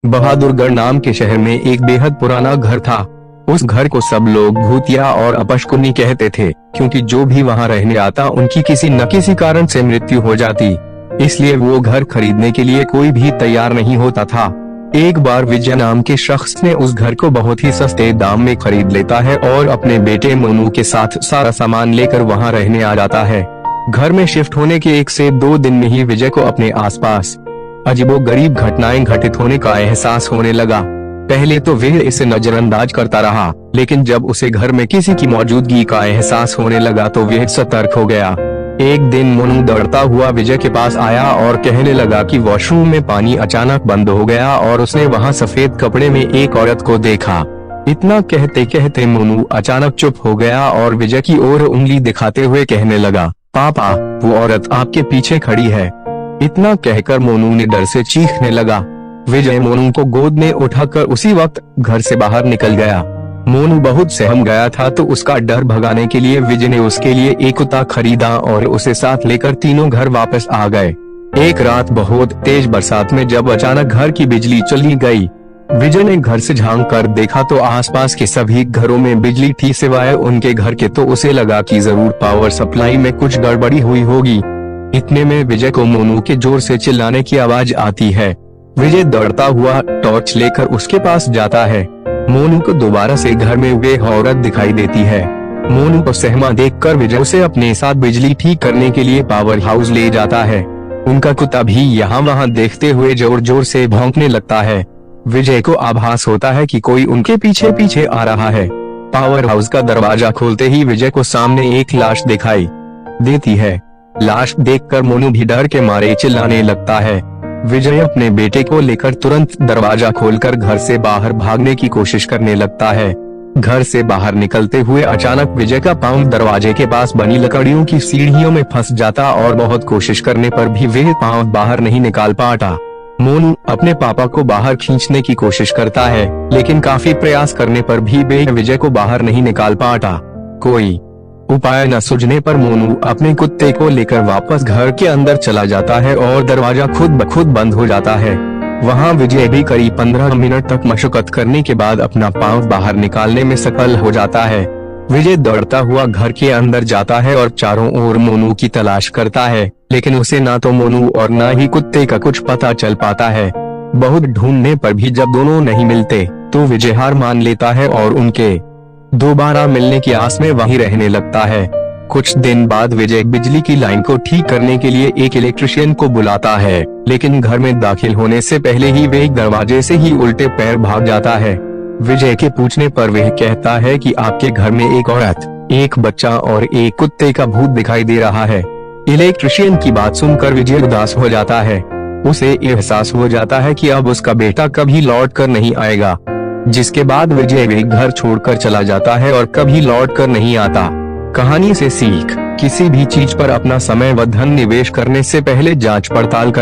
बहादुरगढ़ नाम के शहर में एक बेहद पुराना घर था। उस घर को सब लोग भूतिया और अपशकुनी कहते थे, क्योंकि जो भी वहां रहने आता उनकी किसी न किसी कारण से मृत्यु हो जाती। इसलिए वो घर खरीदने के लिए कोई भी तैयार नहीं होता था। एक बार विजय नाम के शख्स ने उस घर को बहुत ही सस्ते दाम में खरीद लेता है और अपने बेटे मोनू के साथ सारा सामान लेकर वहां रहने आ जाता है। घर में शिफ्ट होने के 1 से 2 दिन में ही विजय को अपने आसपास अजीबोगरीब घटनाएं घटित होने का एहसास होने लगा। पहले तो वह इसे नजरअंदाज करता रहा, लेकिन जब उसे घर में किसी की मौजूदगी का एहसास होने लगा तो वह सतर्क हो गया। एक दिन मोनू दौड़ता हुआ विजय के पास आया और कहने लगा कि वॉशरूम में पानी अचानक बंद हो गया और उसने वहां सफेद कपड़े में एक औरत को देखा। इतना कहते कहते मोनू अचानक चुप हो गया और विजय की ओर उंगली दिखाते हुए कहने लगा, पापा, वो औरत आपके पीछे खड़ी है। इतना कहकर मोनू ने डर से चीखने लगा। विजय मोनू को गोद में उठाकर उसी वक्त घर से बाहर निकल गया। मोनू बहुत सहम गया था, तो उसका डर भगाने के लिए विजय ने उसके लिए एक कुत्ता खरीदा और उसे साथ लेकर तीनों घर वापस आ गए। एक रात बहुत तेज बरसात में जब अचानक घर की बिजली चली गई, विजय ने घर से झांक कर देखा तो आसपास के सभी घरों में बिजली थी सिवाय उनके घर के। तो उसे लगा कि जरूर पावर सप्लाई में कुछ गड़बड़ी हुई होगी। इतने में विजय को मोनू के जोर से चिल्लाने की आवाज आती है। विजय दौड़ता हुआ टॉर्च लेकर उसके पास जाता है। मोनू को दोबारा से घर में वे औरत दिखाई देती है। मोनू को सहमा देखकर विजय उसे अपने साथ बिजली ठीक करने के लिए पावर हाउस ले जाता है। उनका कुत्ता भी यहाँ वहाँ देखते हुए जोर जोर से भौंकने लगता है। विजय को आभास होता है कि कोई उनके पीछे पीछे आ रहा है। पावर हाउस का दरवाजा खोलते ही विजय को सामने एक लाश दिखाई देती है। लाश देखकर मोनू भी डर के मारे चिल्लाने लगता है। विजय अपने बेटे को लेकर तुरंत दरवाजा खोलकर घर से बाहर भागने की कोशिश करने लगता है। घर से बाहर निकलते हुए अचानक विजय का पांव दरवाजे के पास बनी लकड़ियों की सीढ़ियों में फंस जाता और बहुत कोशिश करने पर भी वह पांव बाहर नहीं निकाल पाता। मोनू अपने पापा को बाहर खींचने की कोशिश करता है, लेकिन काफी प्रयास करने पर भी वह विजय को बाहर नहीं निकाल पाता। कोई उपाय न सूझने पर मोनू अपने कुत्ते को लेकर वापस घर के अंदर चला जाता है और दरवाजा खुद ब खुद बंद हो जाता है। वहां विजय भी करीब 15 मिनट तक मशक्कत करने के बाद अपना पांव बाहर निकालने में सफल हो जाता है। विजय दौड़ता हुआ घर के अंदर जाता है और चारों ओर मोनू की तलाश करता है, लेकिन उसे ना तो मोनू और ना ही कुत्ते का कुछ पता चल पाता है। बहुत ढूंढने पर भी जब दोनों नहीं मिलते तो विजय हार मान लेता है और उनके दोबारा मिलने की आस में वहीं रहने लगता है। कुछ दिन बाद विजय बिजली की लाइन को ठीक करने के लिए एक इलेक्ट्रिशियन को बुलाता है, लेकिन घर में दाखिल होने से पहले ही वह दरवाजे से ही उल्टे पैर भाग जाता है। विजय के पूछने पर वह कहता है कि आपके घर में एक औरत, एक बच्चा और एक कुत्ते का भूत दिखाई दे रहा है। इलेक्ट्रिशियन की बात सुनकर विजय उदास हो जाता है। उसे एहसास हो जाता है कि अब उसका बेटा कभी लौट कर नहीं आएगा, जिसके बाद विजय वे घर छोड़कर चला जाता है और कभी लौट कर नहीं आता। कहानी से सीख, किसी भी चीज पर अपना समय व धन निवेश करने से पहले जांच पड़ताल कर